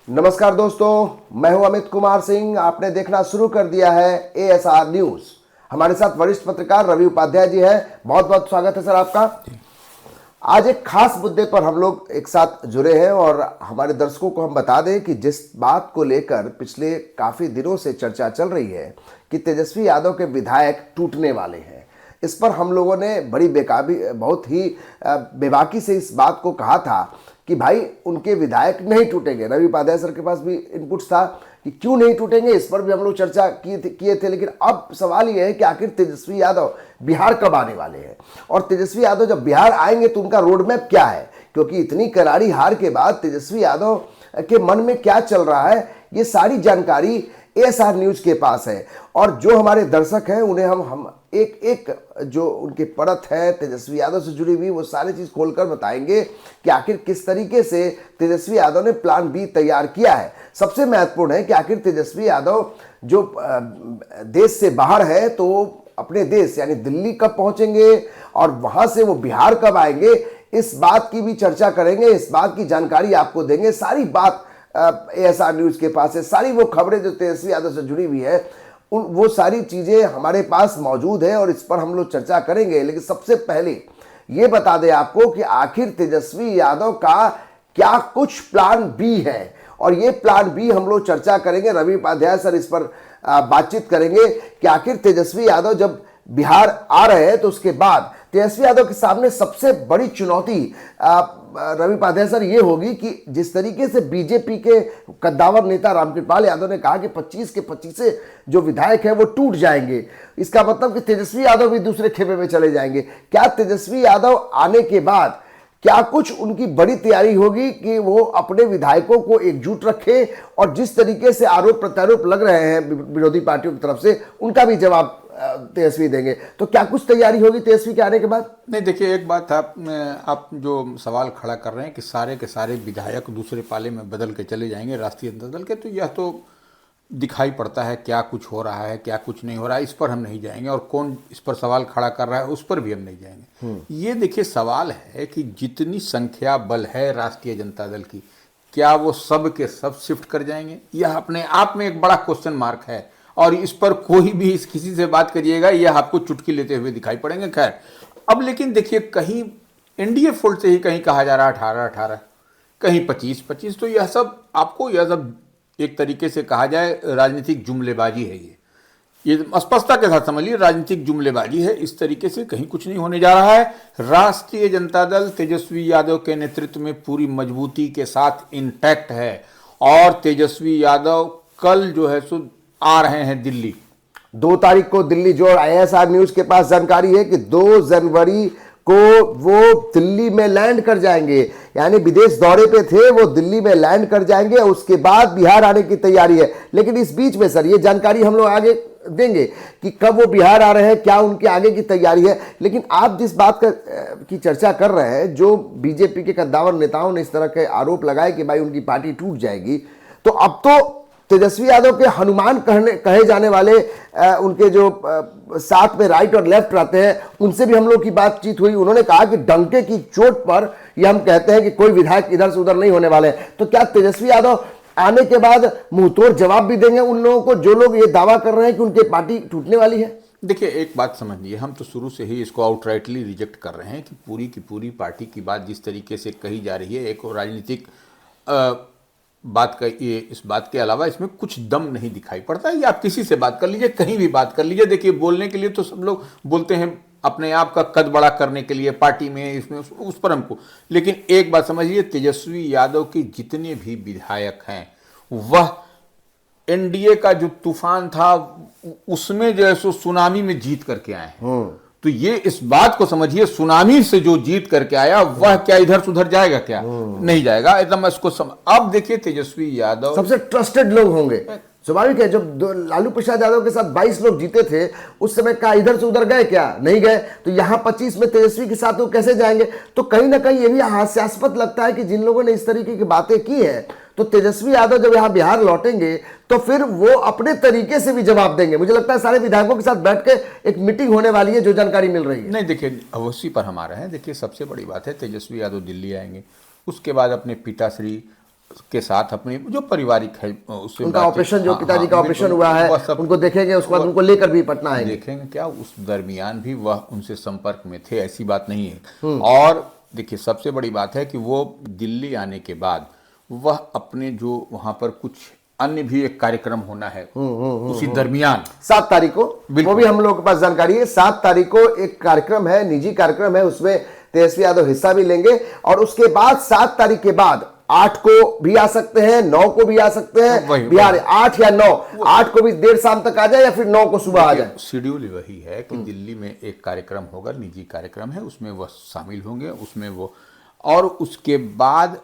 नमस्कार दोस्तों, मैं हूं अमित कुमार सिंह। आपने देखना शुरू कर दिया है एएसआर न्यूज। हमारे साथ वरिष्ठ पत्रकार रवि उपाध्याय जी हैं। बहुत बहुत स्वागत है सर आपका। आज एक खास मुद्दे पर हम लोग एक साथ जुड़े हैं और हमारे दर्शकों को हम बता दें कि जिस बात को लेकर पिछले काफी दिनों से चर्चा चल रही है कि तेजस्वी यादव के विधायक टूटने वाले हैं, इस पर हम लोगों ने बड़ी बहुत ही बेबाकी से इस बात को कहा था कि भाई उनके विधायक नहीं टूटेंगे। रवि उपाध्याय सर के पास भी इनपुट्स था कि क्यों नहीं टूटेंगे, इस पर भी हम लोग चर्चा किए थे। लेकिन अब सवाल यह है कि आखिर तेजस्वी यादव बिहार कब आने वाले हैं, और तेजस्वी यादव जब बिहार आएंगे तो उनका रोड मैप क्या है, क्योंकि इतनी करारी हार के बाद तेजस्वी यादव के मन में क्या चल रहा है, ये सारी जानकारी एएसआर न्यूज के पास है। और जो हमारे दर्शक हैं उन्हें हम एक एक जो उनकी परत है तेजस्वी यादव से जुड़ी हुई, वो सारी चीज खोलकर बताएंगे कि आखिर किस तरीके से तेजस्वी यादव ने प्लान बी तैयार किया है। सबसे महत्वपूर्ण है कि आखिर तेजस्वी यादव जो देश से बाहर है तो अपने देश यानी दिल्ली कब पहुंचेंगे और वहां से वो बिहार कब आएंगे, इस बात की भी चर्चा करेंगे, इस बात की जानकारी आपको देंगे। सारी बात एएसआर न्यूज के पास है। सारी वो खबरें जो तेजस्वी यादव से जुड़ी हुई है वो सारी चीजें हमारे पास मौजूद है और इस पर हम लोग चर्चा करेंगे। लेकिन सबसे पहले ये बता दें आपको कि आखिर तेजस्वी यादव का क्या कुछ प्लान बी है, और ये प्लान बी हम लोग चर्चा करेंगे। रवि उपाध्याय सर इस पर बातचीत करेंगे कि आखिर तेजस्वी यादव जब बिहार आ रहे हैं तो उसके बाद तेजस्वी यादव के सामने सबसे बड़ी चुनौती रवि उपाध्याय सर ये होगी कि जिस तरीके से बीजेपी के कद्दावर नेता रामकृपाल यादव ने कहा कि 25 के 25 जो विधायक हैं वो टूट जाएंगे, इसका मतलब कि तेजस्वी यादव भी दूसरे खेमे में चले जाएंगे। क्या तेजस्वी यादव आने के बाद क्या कुछ उनकी बड़ी तैयारी होगी कि वो अपने विधायकों को एकजुट रखे और जिस तरीके से आरोप प्रत्यारोप लग रहे हैं विरोधी पार्टियों की तरफ से उनका भी जवाब तेजस्वी देंगे? तो क्या कुछ तैयारी होगी तेजस्वी के आने के बाद? नहीं, देखिए एक बात आप जो सवाल खड़ा कर रहे हैं कि सारे के सारे विधायक दूसरे पाले में बदल के चले जाएंगे राष्ट्रीय जनता दल के, तो यह तो दिखाई पड़ता है क्या कुछ हो रहा है क्या कुछ नहीं हो रहा है, इस पर हम नहीं जाएंगे। और कौन इस पर सवाल खड़ा कर रहा है उस पर भी हम नहीं जाएंगे। ये देखिए सवाल है कि जितनी संख्या बल है राष्ट्रीय जनता दल की, क्या वो सब के सब शिफ्ट कर जाएंगे? यह अपने आप में एक बड़ा क्वेश्चन मार्क है और इस पर कोई भी किसी से बात करिएगा यह आपको चुटकी लेते हुए दिखाई पड़ेंगे। खैर, अब लेकिन देखिए कहीं एनडीए फोल्ड से ही कहीं कहा जा रहा है 18-18, कहीं 25-25, तो यह सब एक तरीके से कहा जाए राजनीतिक जुमलेबाजी है। ये स्पष्टता के साथ समझिए, राजनीतिक जुमलेबाजी है। इस तरीके से कहीं कुछ नहीं होने जा रहा है। राष्ट्रीय जनता दल तेजस्वी यादव के नेतृत्व में पूरी मजबूती के साथ इंटैक्ट है और तेजस्वी यादव कल जो है सो आ रहे हैं दिल्ली। 2 तारीख को दिल्ली, जो आईएसआर न्यूज के पास जानकारी है कि 2 जनवरी को वो दिल्ली में लैंड कर जाएंगे, यानी विदेश दौरे पे थे वो दिल्ली में लैंड कर जाएंगे और उसके बाद बिहार आने की तैयारी है। लेकिन इस बीच में सर ये जानकारी हम लोग आगे देंगे कि कब वो बिहार आ रहे हैं, क्या उनकी आगे की तैयारी है। लेकिन आप जिस बात की चर्चा कर रहे हैं, जो बीजेपी के कद्दावर नेताओं ने इस तरह के आरोप लगाए कि भाई उनकी पार्टी टूट जाएगी, तो अब तो तेजस्वी यादव के हनुमान कहे जाने वाले उनके जो साथ में राइट और लेफ्ट रहते हैं उनसे भी हम लोग की बातचीत हुई। उन्होंने कहा कि डंके की चोट पर ये हम कहते हैं कि कोई विधायक इधर से उधर नहीं होने वाले हैं। तो क्या तेजस्वी यादव आने के बाद मुंहतोड़ जवाब भी देंगे उन लोगों को जो लोग ये दावा कर रहे हैं कि उनकी पार्टी टूटने वाली है? देखिए एक बात समझिए, हम तो शुरू से ही इसको आउटराइटली रिजेक्ट कर रहे हैं कि पूरी की पूरी पार्टी की बात जिस तरीके से कही जा रही है, एक राजनीतिक बात का ये, इस बात के अलावा इसमें कुछ दम नहीं दिखाई पड़ता है। ये आप किसी से बात कर लीजिए, कहीं भी बात कर लीजिए। देखिए बोलने के लिए तो सब लोग बोलते हैं अपने आप का कद बड़ा करने के लिए, पार्टी में इसमें उस पर हमको, लेकिन एक बात समझिए, तेजस्वी यादव के जितने भी विधायक हैं वह एनडीए का जो तूफान था उसमें जो है सो सुनामी में जीत करके आए हैं। तो ये इस बात को समझिए, सुनामी से जो जीत करके आया वह क्या इधर सुधर जाएगा? क्या नहीं जाएगा एकदम इसको अब देखिए तेजस्वी यादव सबसे ट्रस्टेड लोग होंगे। स्वाभाविक है, जब लालू प्रसाद यादव के साथ 22 लोग जीते थे उस समय का इधर से उधर गए? क्या नहीं गए। तो यहां 25 में तेजस्वी के साथ वो कैसे जाएंगे? तो कहीं ना कहीं ये भी हास्यास्पद लगता है कि जिन लोगों ने इस तरीके की बातें की है, तो तेजस्वी यादव जब यहां बिहार लौटेंगे तो फिर वो अपने तरीके से भी जवाब देंगे। मुझे लगता है सारे विधायकों के साथ बैठ के एक मीटिंग होने वाली है, जो जानकारी मिल रही है। नहीं देखिए, अवश्य पर हम आ रहे हैं। देखिए सबसे बड़ी बात है तेजस्वी यादव दिल्ली आएंगे, उसके बाद अपने पिताश्री के साथ अपनी जो पारिवारिक है उससे उनका बातचीत- ऑपरेशन जो हाँ, पिताजी का हाँ, ऑपरेशन बिल्कुल, हुआ है वह सब उनको देखेंगे, उसके बाद उनको लेकर भी पटना आएंगे। देखेंगे क्या उस दरमियान भी वह उनसे संपर्क में थे, ऐसी बात नहीं है। और देखिए सबसे बड़ी बात है कि वो दिल्ली आने के बाद वह अपने जो वहां पर कुछ अन्य भी एक कार्यक्रम होना है उसी दरमियान 7 तारीख को, बिल्कुल। वो भी हम लोगों के पास जानकारी है। 7 तारीख को एक कार्यक्रम है, निजी कार्यक्रम है, उसमें तेजस्वी यादव हिस्सा भी लेंगे। और उसके बाद 7 तारीख के बाद 8 को भी आ सकते हैं, 9 को भी आ सकते हैं बिहार, 8 या 9, 8 को भी देर शाम तक आ जाए या फिर 9 को सुबह आ जाए। शेड्यूल वही है कि दिल्ली में एक कार्यक्रम होगा, निजी कार्यक्रम है, उसमें वह शामिल होंगे, उसमें वो, और उसके बाद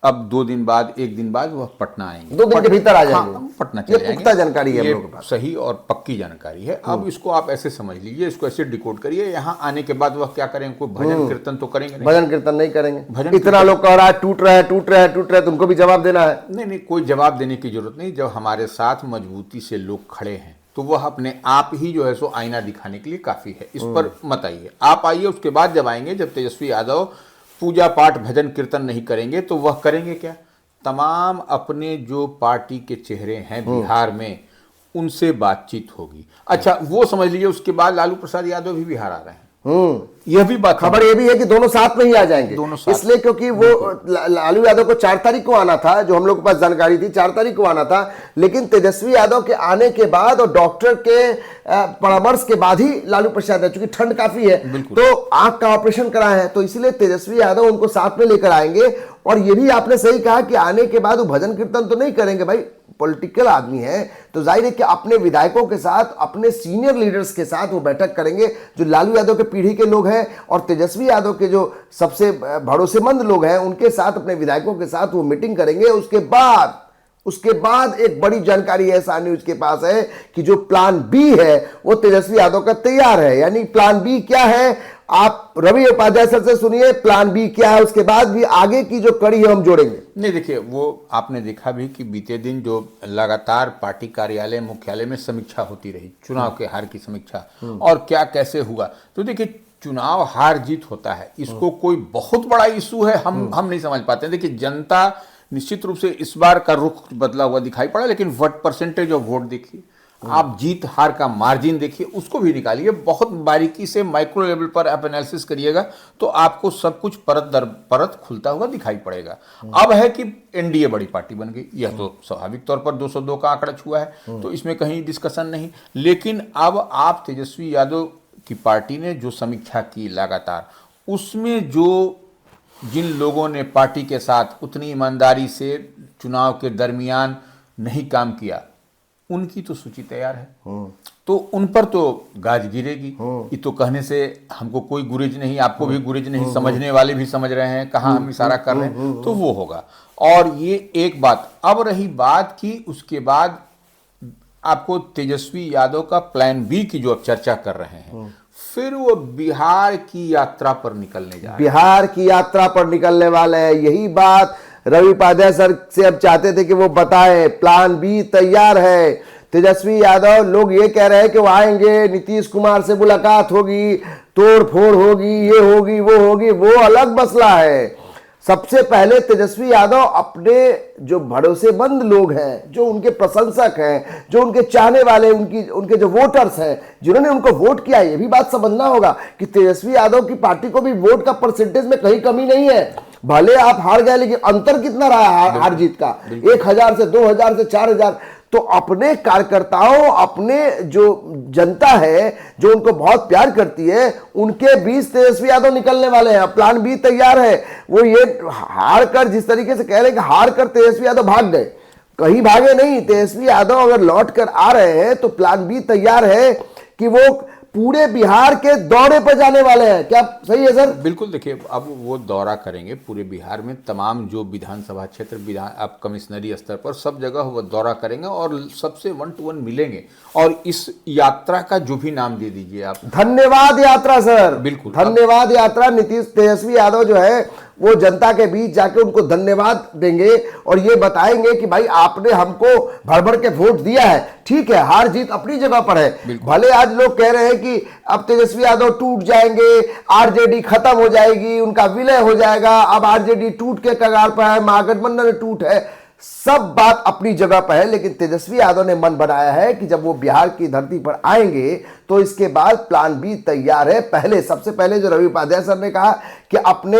अब 2 दिन बाद, 1 दिन बाद वह पटना आएंगे। 2 दिन के भीतर आ जाएंगे। हाँ, पटना ये चले जाएंगे। पुख्ता जानकारी है हम ये लोगों के पास। सही और पक्की जानकारी है। अब इसको आप ऐसे समझ लीजिए, इसको ऐसे डिकोड करिए। यहाँ आने के बाद वह क्या करेंगे, कोई भजन कीर्तन तो करेंगे नहीं। भजन कीर्तन नहीं करेंगे। भजन इतना लोग कह रहा है टूट रहा है, टूट रहा है, टूट रहा है, तुमको भी जवाब देना है। नहीं, कोई जवाब देने की जरूरत नहीं। जब हमारे साथ मजबूती से लोग खड़े हैं तो वह अपने आप ही जो है सो आईना दिखाने के लिए काफी है। इस पर मत आइए, आप आइए। उसके बाद जब आएंगे, जब तेजस्वी यादव पूजा पाठ भजन कीर्तन नहीं करेंगे तो वह करेंगे क्या, तमाम अपने जो पार्टी के चेहरे हैं बिहार में उनसे बातचीत होगी। अच्छा, वो समझ लीजिए उसके बाद लालू प्रसाद यादव भी बिहार आ रहे हैं। यह भी बात खबर ये भी है कि दोनों साथ में ही आ जाएंगे, दोनों साथ। इसलिए क्योंकि वो लालू यादव को 4 तारीख को आना था, जो हम लोग के पास जानकारी थी 4 तारीख को आना था, लेकिन तेजस्वी यादव के आने के बाद और डॉक्टर के परामर्श के बाद ही लालू प्रसाद यादव, चूंकि ठंड काफी है तो आंख का ऑपरेशन कराए हैं, तो इसलिए तेजस्वी यादव उनको साथ में लेकर आएंगे। और ये भी आपने सही कहा कि आने के बाद वो भजन कीर्तन तो नहीं करेंगे, भाई पॉलिटिकल आदमी है तो जाहिर है कि अपने विधायकों के साथ, अपने सीनियर लीडर्स के साथ वो बैठक करेंगे, जो लालू यादव के पीढ़ी के लोग हैं और तेजस्वी यादव के जो सबसे भरोसेमंद लोग हैं उनके साथ, अपने विधायकों के साथ वो मीटिंग करेंगे। उसके बाद एक बड़ी जानकारी ऐसा न्यूज के पास है कि जो प्लान बी है वो तेजस्वी यादव का तैयार है। यानी प्लान बी क्या है, आप रवि उपाध्याय सर से सुनिए प्लान बी क्या है, उसके बाद भी आगे की जो कड़ी है हम जोड़ेंगे। नहीं, देखिए वो आपने देखा भी कि बीते दिन जो लगातार पार्टी कार्यालय मुख्यालय में समीक्षा होती रही, चुनाव के हार की समीक्षा और क्या कैसे हुआ। तो देखिए चुनाव हार जीत होता है, इसको कोई बहुत बड़ा इशू है हम नहीं समझ पाते। देखिए जनता निश्चित रूप से इस बार का रुख बदला हुआ दिखाई पड़ा, लेकिन वोट परसेंटेज ऑफ वोट देखिए, आप जीत हार का मार्जिन देखिए, उसको भी निकालिए, बहुत बारीकी से माइक्रो लेवल पर आप एनालिसिस करिएगा तो आपको सब कुछ परत दर परत खुलता हुआ दिखाई पड़ेगा। अब है कि एनडीए बड़ी पार्टी बन गई, यह तो स्वाभाविक तौर पर 202 का आंकड़ा छुआ है, तो इसमें कहीं डिस्कशन नहीं। लेकिन अब आप तेजस्वी यादव की पार्टी ने जो समीक्षा की लगातार, उसमें जो जिन लोगों ने पार्टी के साथ उतनी ईमानदारी से चुनाव के दरमियान नहीं काम किया, उनकी तो सूची तैयार है, तो उन पर तो गाज गिरेगी। ये तो कहने से हमको कोई गुरेज नहीं, आपको भी गुरेज नहीं, समझने वाले भी समझ रहे हैं कहाँ हम इशारा कर रहे हैं, तो वो होगा। और ये एक बात। अब रही बात की उसके बाद आपको तेजस्वी यादव का प्लान बी की जो अब चर्चा कर रहे हैं, फिर वो बिहार की यात्रा पर निकलने जा रहे हैं। बिहार की यात्रा पर निकलने वाले हैं, यही बात रवि उपाध्याय सर से अब चाहते थे कि वो बताएं। प्लान बी तैयार है। तेजस्वी यादव, लोग ये कह रहे हैं कि वो आएंगे, नीतीश कुमार से मुलाकात होगी, तोड़ फोड़ होगी, ये होगी वो होगी, वो अलग मसला है। सबसे पहले तेजस्वी यादव अपने जो भरोसेमंद लोग हैं, जो उनके प्रशंसक हैं, जो उनके चाहने वाले, उनके जो वोटर्स हैं, जिन्होंने उनको वोट किया, ये भी बात समझना होगा कि तेजस्वी यादव की पार्टी को भी वोट का परसेंटेज में कहीं कमी नहीं है। भले आप हार गए, लेकिन अंतर कितना रहा हार जीत का, 1000 से 2000 से 4000। तो अपने कार्यकर्ताओं, अपने जो जनता है जो उनको बहुत प्यार करती है, उनके बीच तेजस्वी यादव निकलने वाले हैं। प्लान बी तैयार है। वो ये हार कर, जिस तरीके से कह रहे हैं कि हार कर तेजस्वी यादव भाग गए, कहीं भागे नहीं। तेजस्वी यादव अगर लौट कर आ रहे हैं तो प्लान बी तैयार है कि वो पूरे बिहार के दौरे पर जाने वाले हैं। क्या सही है सर? बिल्कुल। देखिए अब वो दौरा करेंगे पूरे बिहार में, तमाम जो विधानसभा क्षेत्र, विधान अब कमिश्नरी स्तर पर सब जगह वो दौरा करेंगे और सबसे 1 to 1 मिलेंगे। और इस यात्रा का जो भी नाम दे दीजिए आप, धन्यवाद यात्रा सर। बिल्कुल धन्यवाद यात्रा। नीतीश, तेजस्वी यादव जो है वो जनता के बीच जाके उनको धन्यवाद देंगे और ये बताएंगे कि भाई आपने हमको भर भर के वोट दिया है। ठीक है, हार जीत अपनी जगह पर है। भले आज लोग कह रहे हैं कि अब तेजस्वी यादव टूट जाएंगे, आरजेडी खत्म हो जाएगी, उनका विलय हो जाएगा, अब आरजेडी टूट के कगार पर है, महागठबंधन टूट है। सब बात अपनी जगह पर है, लेकिन तेजस्वी यादव ने मन बनाया है कि जब वो बिहार की धरती पर आएंगे तो इसके बाद प्लान बी तैयार है। सबसे पहले जो रवि उपाध्याय सर ने कहा कि अपने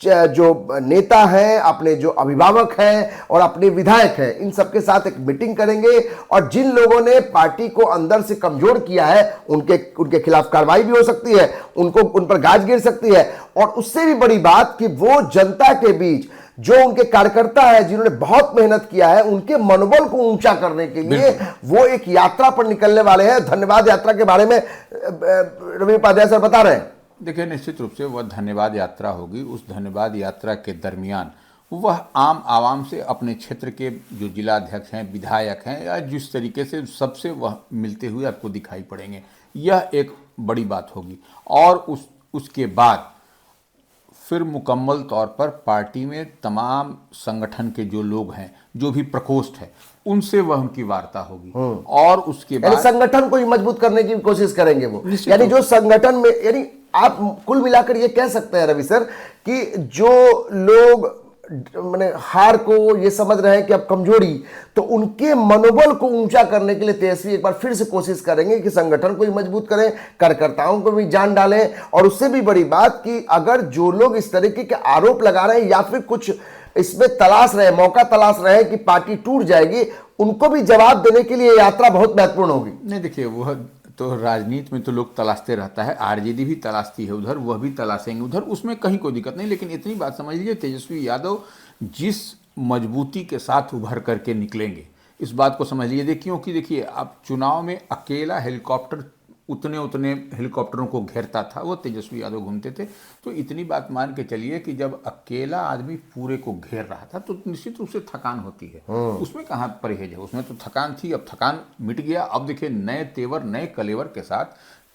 जो नेता हैं, अपने जो अभिभावक हैं और अपने विधायक हैं, इन सबके साथ एक मीटिंग करेंगे और जिन लोगों ने पार्टी को अंदर से कमजोर किया है उनके खिलाफ कार्रवाई भी हो सकती है, उन पर गाज गिर सकती है। और उससे भी बड़ी बात कि वो जनता के बीच जो उनके कार्यकर्ता है, जिन्होंने बहुत मेहनत किया है, उनके मनोबल को ऊंचा करने के लिए वो एक यात्रा पर निकलने वाले हैं। धन्यवाद यात्रा के बारे में रवि उपाध्याय सर बता रहे हैं। देखिए, निश्चित रूप से वह धन्यवाद यात्रा होगी। उस धन्यवाद यात्रा के दरमियान वह आम आवाम से, अपने क्षेत्र के जो जिला अध्यक्ष हैं, विधायक हैं, या जिस तरीके से सबसे वह मिलते हुए आपको दिखाई पड़ेंगे, यह एक बड़ी बात होगी। और उसके बाद फिर मुकम्मल तौर पर पार्टी में तमाम संगठन के जो लोग हैं, जो भी प्रकोष्ठ है, उनसे वह उनकी वार्ता होगी। और उसके बाद संगठन को ही मजबूत करने की कोशिश करेंगे वो। यानी जो संगठन में, यानी आप कुल मिलाकर ये कह सकते हैं रवि सर कि जो लोग मैंने हार को ये समझ रहे हैं कि अब कमजोरी, तो उनके मनोबल को ऊंचा करने के लिए तेजस्वी एक बार फिर से कोशिश करेंगे कि संगठन को भी मजबूत करें, कार्यकर्ताओं को भी जान डालें। और उससे भी बड़ी बात कि अगर जो लोग इस तरीके के आरोप लगा रहे हैं या फिर कुछ इसमें तलाश रहे, मौका तलाश रहे हैं कि पार्टी टूट जाएगी, उनको भी जवाब देने के लिए यात्रा बहुत महत्वपूर्ण होगी। नहीं, देखिए, वह तो राजनीति में तो लोग तलाशते रहता है, आरजेडी भी तलाशती है उधर, वह भी तलाशेंगे उधर, उसमें कहीं कोई दिक्कत नहीं। लेकिन इतनी बात समझ लीजिए, तेजस्वी यादव जिस मजबूती के साथ उभर करके निकलेंगे, इस बात को समझ लीजिए। क्योंकि देखिए, अब चुनाव में अकेला हेलीकॉप्टर उतने हेलीकॉप्टरों को घेरता था, वो तेजस्वी यादव घूमते थे। तो इतनी बात मान के चलिए कि जब अकेला आदमी पूरे को घेर रहा था तो निश्चित रूप से थकान होती है। उसमें कहाँ परहेज है, उसमें तो थकान थी। अब थकान मिट गया। अब देखिए, नए तेवर, नए कलेवर के साथ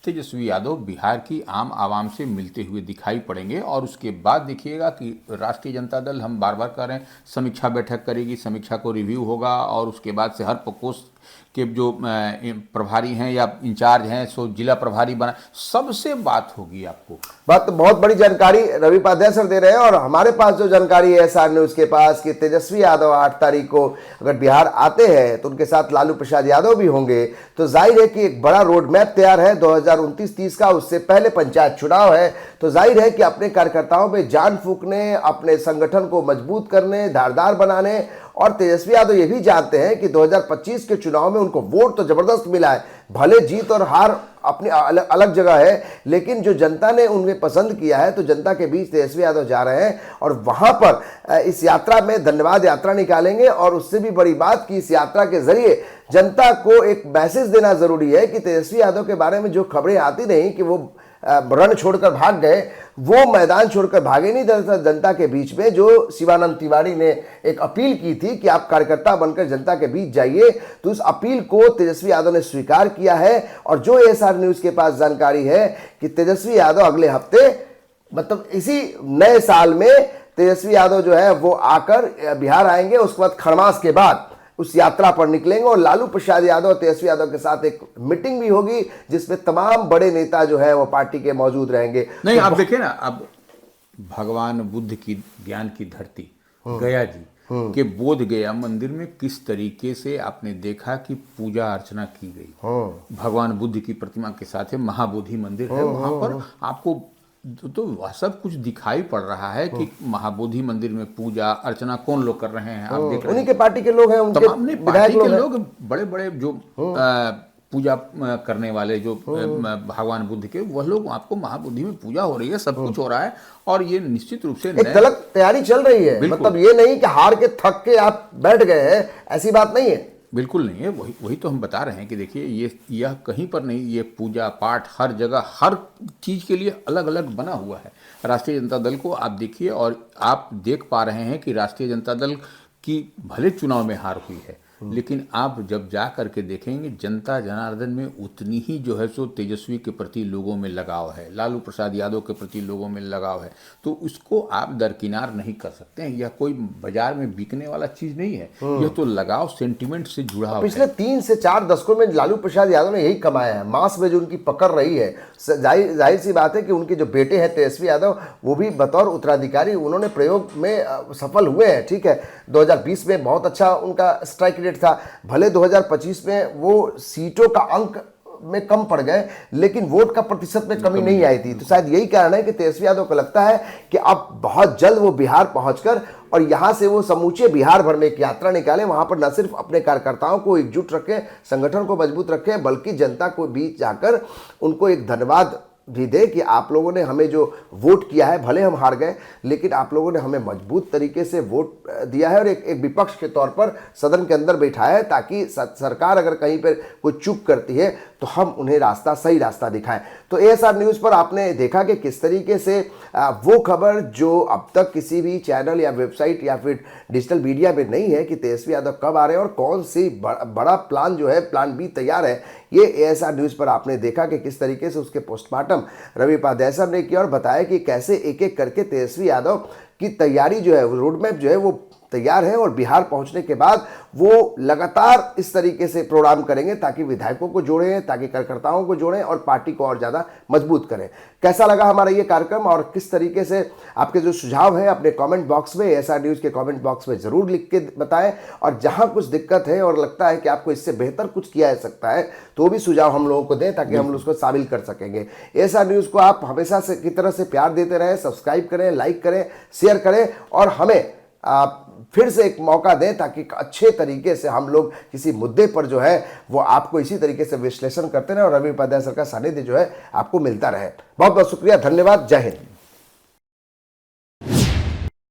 तेजस्वी यादव बिहार की आम आवाम से मिलते हुए दिखाई पड़ेंगे। और उसके बाद देखिएगा कि राष्ट्रीय जनता दल, हम बार बार कह रहे हैं, समीक्षा बैठक करेगी, समीक्षा को रिव्यू होगा और उसके बाद से हर प्रकोष्ठ के जो प्रभारी हैं या इंचार्ज हैं, सो जिला प्रभारी बना, सबसे बात होगी। आपको बात, बहुत बड़ी जानकारी रवि उपाध्याय सर दे रहे हैं। और हमारे पास जो जानकारी है एसआर न्यूज के पास कि तेजस्वी यादव 8 तारीख को अगर बिहार आते हैं तो उनके साथ लालू प्रसाद यादव भी होंगे। तो जाहिर है कि एक बड़ा रोड मैप तैयार है 2029-30 का। उससे पहले पंचायत चुनाव है, तो जाहिर है कि अपने कार्यकर्ताओं पे जान फूंकने, अपने संगठन को मजबूत करने, धारदार बनाने। और तेजस्वी यादव ये भी जानते हैं कि 2025 के चुनाव में उनको वोट तो जबरदस्त मिला है, भले जीत और हार अपनी अलग जगह है, लेकिन जो जनता ने उन्हें पसंद किया है, तो जनता के बीच तेजस्वी यादव जा रहे हैं और वहां पर इस यात्रा में धन्यवाद यात्रा निकालेंगे। और उससे भी बड़ी बात कि इस यात्रा के जरिए जनता को एक मैसेज देना जरूरी है कि तेजस्वी यादव के बारे में जो खबरें आती नहीं कि वो रण छोड़कर भाग गए, वो मैदान छोड़कर भागे नहीं। दरअसल जनता के बीच में जो शिवानंद तिवारी ने एक अपील की थी कि आप कार्यकर्ता बनकर जनता के बीच जाइए, तो उस अपील को तेजस्वी यादव ने स्वीकार किया है। और जो एसआर न्यूज के पास जानकारी है कि तेजस्वी यादव अगले हफ्ते, मतलब इसी नए साल में तेजस्वी यादव जो है वो आकर बिहार आएंगे। उसके बाद खरमास के बाद उस यात्रा पर निकलेंगे और लालू प्रसाद यादव और तेजस्वी यादव के साथ एक मीटिंग भी होगी जिसमें तमाम बड़े नेता जो है वो पार्टी के मौजूद रहेंगे। नहीं, आप देखिए ना, अब भगवान बुद्ध की ज्ञान की धरती गया जी के बोध गया मंदिर में किस तरीके से आपने देखा कि पूजा अर्चना की गई। भगवान बुद्ध की प्रतिमा के साथ महाबोधि मंदिर है, वहां पर आपको तो वह सब कुछ दिखाई पड़ रहा है कि महाबोधि मंदिर में पूजा अर्चना कौन लोग कर रहे हैं। आप देख रहे हैं, उन्हीं के पार्टी के लोग हैं, उनके पार्टी के लोग, बड़े बड़े जो पूजा करने वाले जो भगवान बुद्ध के, वह लोग, आपको महाबोधि में पूजा हो रही है, सब कुछ हो रहा है। और ये निश्चित रूप से एक गलत तैयारी चल रही है। मतलब ये नहीं कि हार के थक के आप बैठ गए हैं, ऐसी बात नहीं है, बिल्कुल नहीं है। वही तो हम बता रहे हैं कि देखिए, यह कहीं पर नहीं, ये पूजा पाठ हर जगह, हर चीज़ के लिए अलग अलग बना हुआ है। राष्ट्रीय जनता दल को आप देखिए, और आप देख पा रहे हैं कि राष्ट्रीय जनता दल की भले चुनाव में हार हुई है, लेकिन आप जब जा करके देखेंगे जनता जनार्दन में उतनी ही जो है सो तेजस्वी के प्रति लोगों में लगाव है, लालू प्रसाद यादव के प्रति लोगों में लगाव है, तो उसको आप दरकिनार नहीं कर सकते हैं। यह कोई बाजार में बिकने वाला चीज नहीं है, यह तो लगाव सेंटिमेंट से जुड़ा हुआ है। पिछले 3 से 4 दशकों में लालू प्रसाद यादव ने यही कमाया है, मास में जो उनकी पकड़ रही है। जाहिर सी बात है कि उनके जो बेटे हैं तेजस्वी यादव, वो भी बतौर उत्तराधिकारी उन्होंने प्रयोग में सफल हुए हैं। ठीक है, 2020 में बहुत अच्छा उनका स्ट्राइक रेट था, भले 2025 में वो सीटों का अंक में कम पड़ गए लेकिन वोट का प्रतिशत में कमी नहीं आई थी। तो शायद यही कारण है कि तेजस्वी यादव को लगता है कि अब बहुत जल्द वो बिहार पहुंचकर और यहां से वो समूचे बिहार भर में एक यात्रा निकाले, वहां पर न सिर्फ अपने कार्यकर्ताओं को एकजुट रखें, संगठन को मजबूत रखें, बल्कि जनता को बीच जाकर उनको एक धन्यवाद भी दे कि आप लोगों ने हमें जो वोट किया है, भले हम हार गए लेकिन आप लोगों ने हमें मजबूत तरीके से वोट दिया है और एक विपक्ष के तौर पर सदन के अंदर बैठाया है, ताकि सरकार अगर कहीं पर कोई चूक करती है तो हम उन्हें सही रास्ता दिखाएं। तो एएसआर न्यूज़ पर आपने देखा कि किस तरीके से वो खबर जो अब तक किसी भी चैनल या वेबसाइट या फिर डिजिटल मीडिया में नहीं है कि तेजस्वी यादव कब आ रहे हैं और कौन सी बड़ा प्लान जो है, प्लान बी तैयार है, ये एएसआर न्यूज़ पर आपने देखा कि किस तरीके से उसके पोस्टमार्टम रवि उपाध्याय साहब ने किया और बताया कि कैसे एक एक करके तेजस्वी यादव की तैयारी जो है, रोड मैप जो है वो तैयार है और बिहार पहुंचने के बाद वो लगातार इस तरीके से प्रोग्राम करेंगे ताकि विधायकों को जोड़ें, ताकि कार्यकर्ताओं को जोड़ें और पार्टी को और ज़्यादा मजबूत करें। कैसा लगा हमारा ये कार्यक्रम और किस तरीके से आपके जो सुझाव है अपने कमेंट बॉक्स में, एएसआर न्यूज़ के कमेंट बॉक्स में ज़रूर लिख के बताएं। और जहां कुछ दिक्कत है और लगता है कि आपको इससे बेहतर कुछ किया जा सकता है तो भी सुझाव हम लोगों को दें ताकि हम उसको शामिल कर सकेंगे। एएसआर न्यूज़ को आप हमेशा से की तरह से प्यार देते रहें, सब्सक्राइब करें, लाइक करें, शेयर करें और हमें फिर से एक मौका दें ताकि अच्छे तरीके से हम लोग किसी मुद्दे पर जो है वो आपको इसी तरीके से विश्लेषण करते रहें और रवि उपाध्याय सर का सानिध्य जो है आपको मिलता रहे। बहुत बहुत शुक्रिया, धन्यवाद, जय हिंद।